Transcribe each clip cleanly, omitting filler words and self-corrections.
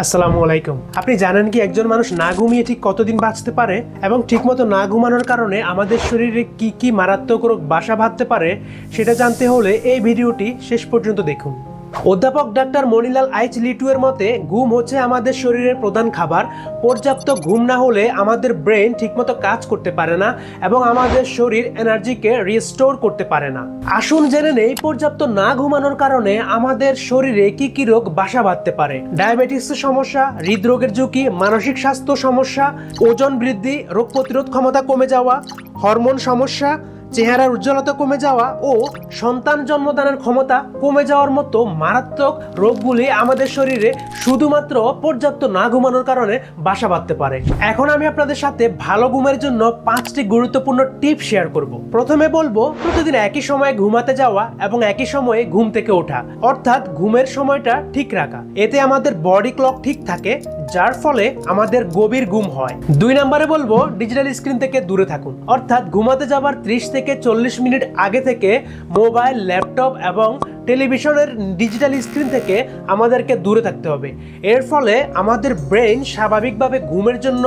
আসসালামু আলাইকুম। আপনি জানেন কি একজন মানুষ না ঘুমিয়ে ঠিক কতদিন বাঁচতে পারে এবং ঠিকমতো না ঘুমানোর কারণে আমাদের শরীরে কি কি মারাত্মক রোগ বাসা বাঁধতে পারে সেটা জানতে হলে এই ভিডিওটি শেষ পর্যন্ত দেখুন। অধ্যাপক ডাক্তার মনিলাল আইচ লিটু এর মতে ঘুম হচ্ছে আমাদের শরীরের প্রধান খাবার। পর্যাপ্ত ঘুম না হলে আমাদের ব্রেন ঠিকমতো কাজ করতে পারে না এবং আমাদের শরীর এনার্জিকে রিস্টোর করতে পারে না। আসুন জেনে নেই পর্যাপ্ত না ঘুমানোর কারণে আমাদের শরীরে কি কি রোগ বাসা বাঁধতে পারে। ডায়াবেটিসের সমস্যা, হৃদরোগের ঝুঁকি, মানসিক স্বাস্থ্য সমস্যা, ওজন বৃদ্ধি, রোগ প্রতিরোধ ক্ষমতা কমে যাওয়া, হরমোন সমস্যা, চেহারার উজ্জ্বলতা কমে যাওয়া ও সন্তান জন্মদানের ক্ষমতা কমে যাওয়ার মতো মারাত্মক রোগগুলি আমাদের শরীরে শুধুমাত্র পর্যাপ্ত না ঘুমানোর কারণে বাসা বাঁধতে পারে। এখন আমি আপনাদের সাথে ভালো ঘুমের জন্য 5টি গুরুত্বপূর্ণ টিপ শেয়ার করব। প্রথমে বলবো প্রতিদিন একই সময়ে ঘুমাতে যাওয়া এবং একই সময়ে ঘুম থেকে ওঠা, অর্থাৎ ঘুমের সময়টা ঠিক রাখা। এতে আমাদের বডি ক্লক ঠিক থাকে, যার ফলে আমাদের গভীর ঘুম হয়। 2 নম্বরে বলবো ডিজিটাল স্ক্রিন থেকে দূরে থাকুন, অর্থাৎ ঘুমাতে যাবার 30 থেকে 40 মিনিট আগে থেকে মোবাইল, ল্যাপটপ এবং টেলিভিশনের ডিজিটাল স্ক্রিন থেকে আমাদেরকে দূরে থাকতে হবে। এর ফলে আমাদের ব্রেন স্বাভাবিকভাবে ঘুমের জন্য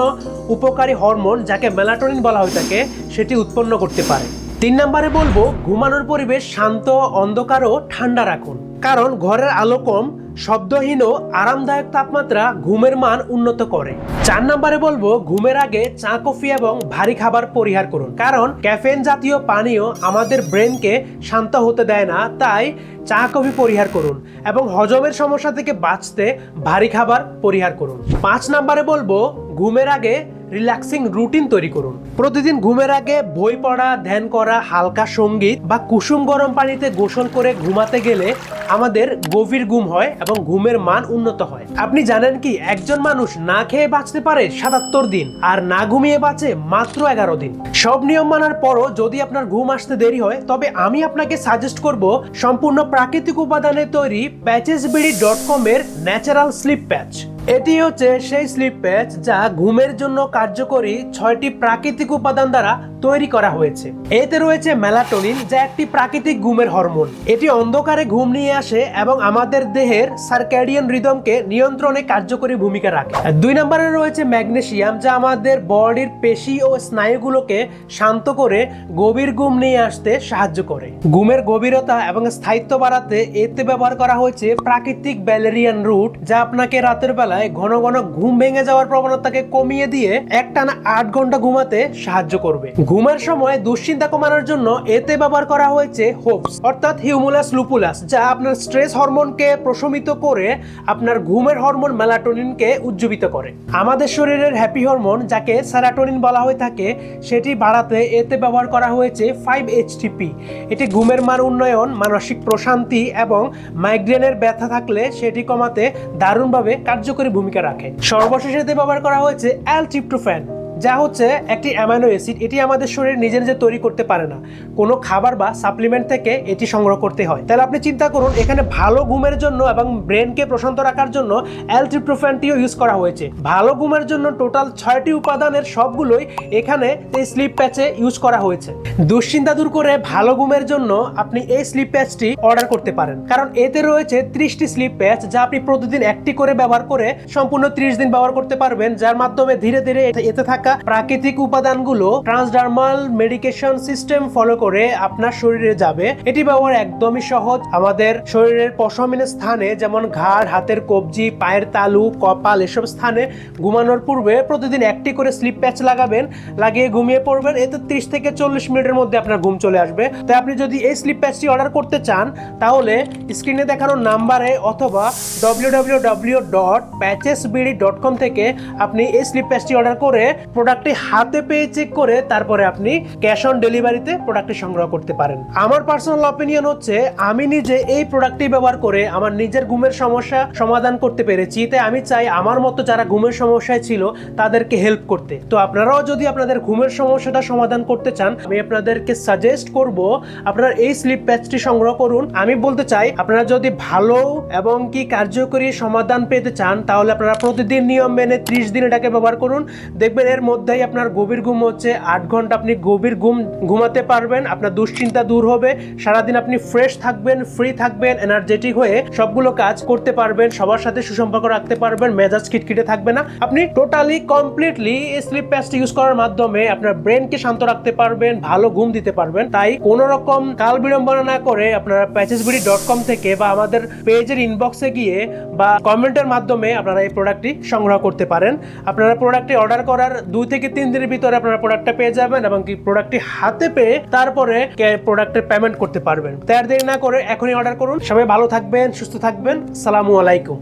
উপকারী হরমোন, যাকে মেলাটোনিন বলা হয়ে থাকে, সেটি উৎপন্ন করতে পারে। 3 নম্বরে বলবো ঘুমানোর পরিবেশ শান্ত, অন্ধকার ও ঠান্ডা রাখুন, কারণ ঘরের আলো কম, শব্দহীন ও আরামদায়ক তাপমাত্রা ঘুমের মান উন্নত করে। 4 নম্বরে বলবো ঘুমের আগে চা, কফি এবং ভারী খাবার পরিহার করুন, কারণ ক্যাফেইন জাতীয় পানীয় আমাদের ব্রেনকে শান্ত হতে দেয় না। তাই চা, কফি পরিহার করুন এবং হজমের সমস্যা থেকে বাঁচতে ভারী খাবার পরিহার করুন। 5 নম্বরে বলবো ঘুমের আগে রিল্যাক্সিং রুটিন তৈরি করুন। প্রতিদিন ঘুমের আগে বই পড়া, ধ্যান করা, হালকা সঙ্গীত বা কুসুম গরম পানিতে গোসল করে ঘুমাতে গেলে আমাদের গভীর ঘুম হয় এবং ঘুমের মান উন্নত হয়। আপনি জানেন কি একজন মানুষ না খেয়ে বাঁচতে পারে 77 দিন আর না ঘুমিয়ে বাঁচে মাত্র 11 দিন। সব নিয়ম মানার পরও যদি আপনার ঘুম আসতে দেরি হয়, তবে আমি আপনাকে সাজেস্ট করব সম্পূর্ণ প্রাকৃতিক উপাদানে তৈরি patchesbd.com এর ন্যাচারাল স্লিপ প্যাচ। এটি হচ্ছে সেই স্লিপ প্যাচ যা ঘুমের জন্য কার্যকরী 6টি প্রাকৃতিক উপাদান দ্বারা তৈরি করা হয়েছে। এতে রয়েছে মেলাটোনিন, যা একটি প্রাকৃতিক ঘুমের হরমোন। এটি অন্ধকারে ঘুম নিয়ে আসে এবং আমাদের দেহের সার্ক্যাডিয়ান রিদমকে নিয়ন্ত্রণে কার্যকরী ভূমিকা রাখে। 2 নম্বরে রয়েছে ম্যাগনেসিয়াম, যা আমাদের বডির পেশি ও স্নায়ুগুলোকে শান্ত করে গভীর ঘুম নিয়ে আসতে সাহায্য করে। ঘুমের গভীরতা এবং স্থায়িত্ব বাড়াতে এতে ব্যবহার করা হয়েছে প্রাকৃতিক ভ্যালেরিয়ান রুট, যা আপনাকে রাতের বেলায় ঘন ঘন ঘুম ভেঙে যাওয়ার প্রবণতাকে কমিয়ে দিয়ে একটানা 8 ঘন্টা ঘুমাতে সাহায্য করবে। ঘুমের সময় দুশ্চিন্তা কমানোর জন্য এতে ব্যবহার করা হয়েছে হোপস, অর্থাৎ হিউমুলাস লুপুলাস, যা আপনার স্ট্রেস হরমোনকে প্রশমিত করে আপনার ঘুমের হরমোন মেলাটোনিনকে উজ্জীবিত করে। আমাদের শরীরের হ্যাপি হরমোন, যাকে সেরাটোনিন বলা হয়ে থাকে, সেটি বাড়াতে এতে ব্যবহার করা হয়েছে 5-HTP। এটি ঘুমের মান উন্নয়ন, মানসিক প্রশান্তি এবং মাইগ্রেনের ব্যথা থাকলে সেটি কমাতে দারুণভাবে কার্যকরী ভূমিকা রাখে। সর্বশেষে এতে ব্যবহার করা হয়েছে অ্যাল-ট্রিপ্টোফ্যান, যা হচ্ছে একটি অ্যামাইনো অ্যাসিড। এটি আমাদের শরীর নিজে নিজে তৈরি করতে পারে না, কোনো খাবার বা সাপ্লিমেন্ট থেকে এটি সংগ্রহ করতে হয়। তাহলে আপনি চিন্তা করুন, এখানে ভালো ঘুমের জন্য এবং ব্রেনকে প্রশান্ত রাখার জন্য অ্যাল-ট্রিপ্টোফ্যানটিও ইউজ করা হয়েছে। ভালো ঘুমের জন্য টোটাল 6টি উপাদানের সবগুলোই এখানে এই স্লিপ প্যাচে ইউজ করা হয়েছে। দুশ্চিন্তা দূর করে ভালো ঘুমের জন্য আপনি এই স্লিপ প্যাচটি অর্ডার করতে পারেন, কারণ এতে রয়েছে 30টি স্লিপ প্যাচ, যা আপনি প্রতিদিন একটি করে ব্যবহার করে সম্পূর্ণ 30 দিন ব্যবহার করতে পারবেন, যার মাধ্যমে ধীরে ধীরে এতে থাকা প্রাকৃতিক উপাদানগুলো ট্রান্সডার্মাল মেডিকেশন সিস্টেম ফলো করে আপনার শরীরে যাবে। এটি ব্যবহার একদমই সহজ। আমাদের শরীরের পশমিন স্থানে, যেমন ঘাড়, হাতের কবজি, পায়ের তালু, কপাল, এসব স্থানে ঘুমানোর পূর্বে প্রতিদিন একটি করে স্লিপ প্যাচ লাগাবেন, লাগিয়ে ঘুমিয়ে পড়বেন। এতে 30 থেকে 40 মিনিটের মধ্যে আপনার ঘুম চলে আসবে। তাই আপনি যদি এই স্লিপ প্যাচটি অর্ডার করতে চান, তাহলে স্ক্রিনে দেখানো নাম্বারে অথবা www.patchesbd.com থেকে আপনি এই স্লিপ প্যাচটি অর্ডার করে প্রোডাক্টটি হাতে পেয়ে চেক করে তারপরে আপনি ক্যাশ অন ডেলিভারিতে প্রোডাক্টটি সংগ্রহ করতে পারেন। আমার পার্সোনাল অপিনিয়ন হচ্ছে, আমি নিজে এই প্রোডাক্টটি ব্যবহার করে আমার নিজের ঘুমের সমস্যা সমাধান করতে পেরেছি। তাই আমি চাই আমার মতো যারা ঘুমের সমস্যায় ছিল তাদেরকে হেল্প করতে। তো আপনারাও যদি আপনাদের ঘুমের সমস্যাটা সমাধান করতে চান, আমি আপনাদেরকে সাজেস্ট করব আপনারা এই স্লিপ প্যাচটি সংগ্রহ করুন। আমি বলতে চাই, আপনারা যদি ভালো এবং কি কার্যকরী সমাধান পেতে চান, তাহলে আপনারা প্রতিদিন নিয়ম মেনে 30 দিন এটাকে ব্যবহার করুন। দেখবেন এর মধ্যেই আপনার গভীর ঘুম হচ্ছে 8 ঘন্টা আপনি গভীর ঘুমাতে পারবেন, আপনার দুশ্চিন্তা দূর হবে, সারাদিন আপনি ফ্রেশ থাকবেন, ফ্রি থাকবেন, এনার্জেটিক হয়ে সবগুলো কাজ করতে পারবেন, সবার সাথে সুসম্পর্ক রাখতে পারবেন, মেজাজ খিটখিটে থাকবে না। আপনি totally completely sleep paste use করার মাধ্যমে আপনার ব্রেনকে শান্ত রাখতে পারবেন, ভালো ঘুম দিতে পারবেন। তাই কোনো রকম কাল বিড়ম্বনা না করে আপনারা patchesbeauty.com থেকে বা আমাদের পেজের ইনবক্সে গিয়ে বা কমেন্টের মাধ্যমে আপনারা এই প্রোডাক্টটি সংগ্রহ করতে পারেন। আপনারা প্রোডাক্টটি অর্ডার করার 2 থেকে 3 দিনের ভিতরে আপনারা প্রোডাক্টটা পেয়ে যাবেন এবং কি প্রোডাক্টটি হাতে পেয়ে তারপরে প্রোডাক্টের পেমেন্ট করতে পারবেন। তাই আর দেরি না করে এখনই অর্ডার করুন। সবাই ভালো থাকবেন, সুস্থ থাকবেন। আসসালামু আলাইকুম।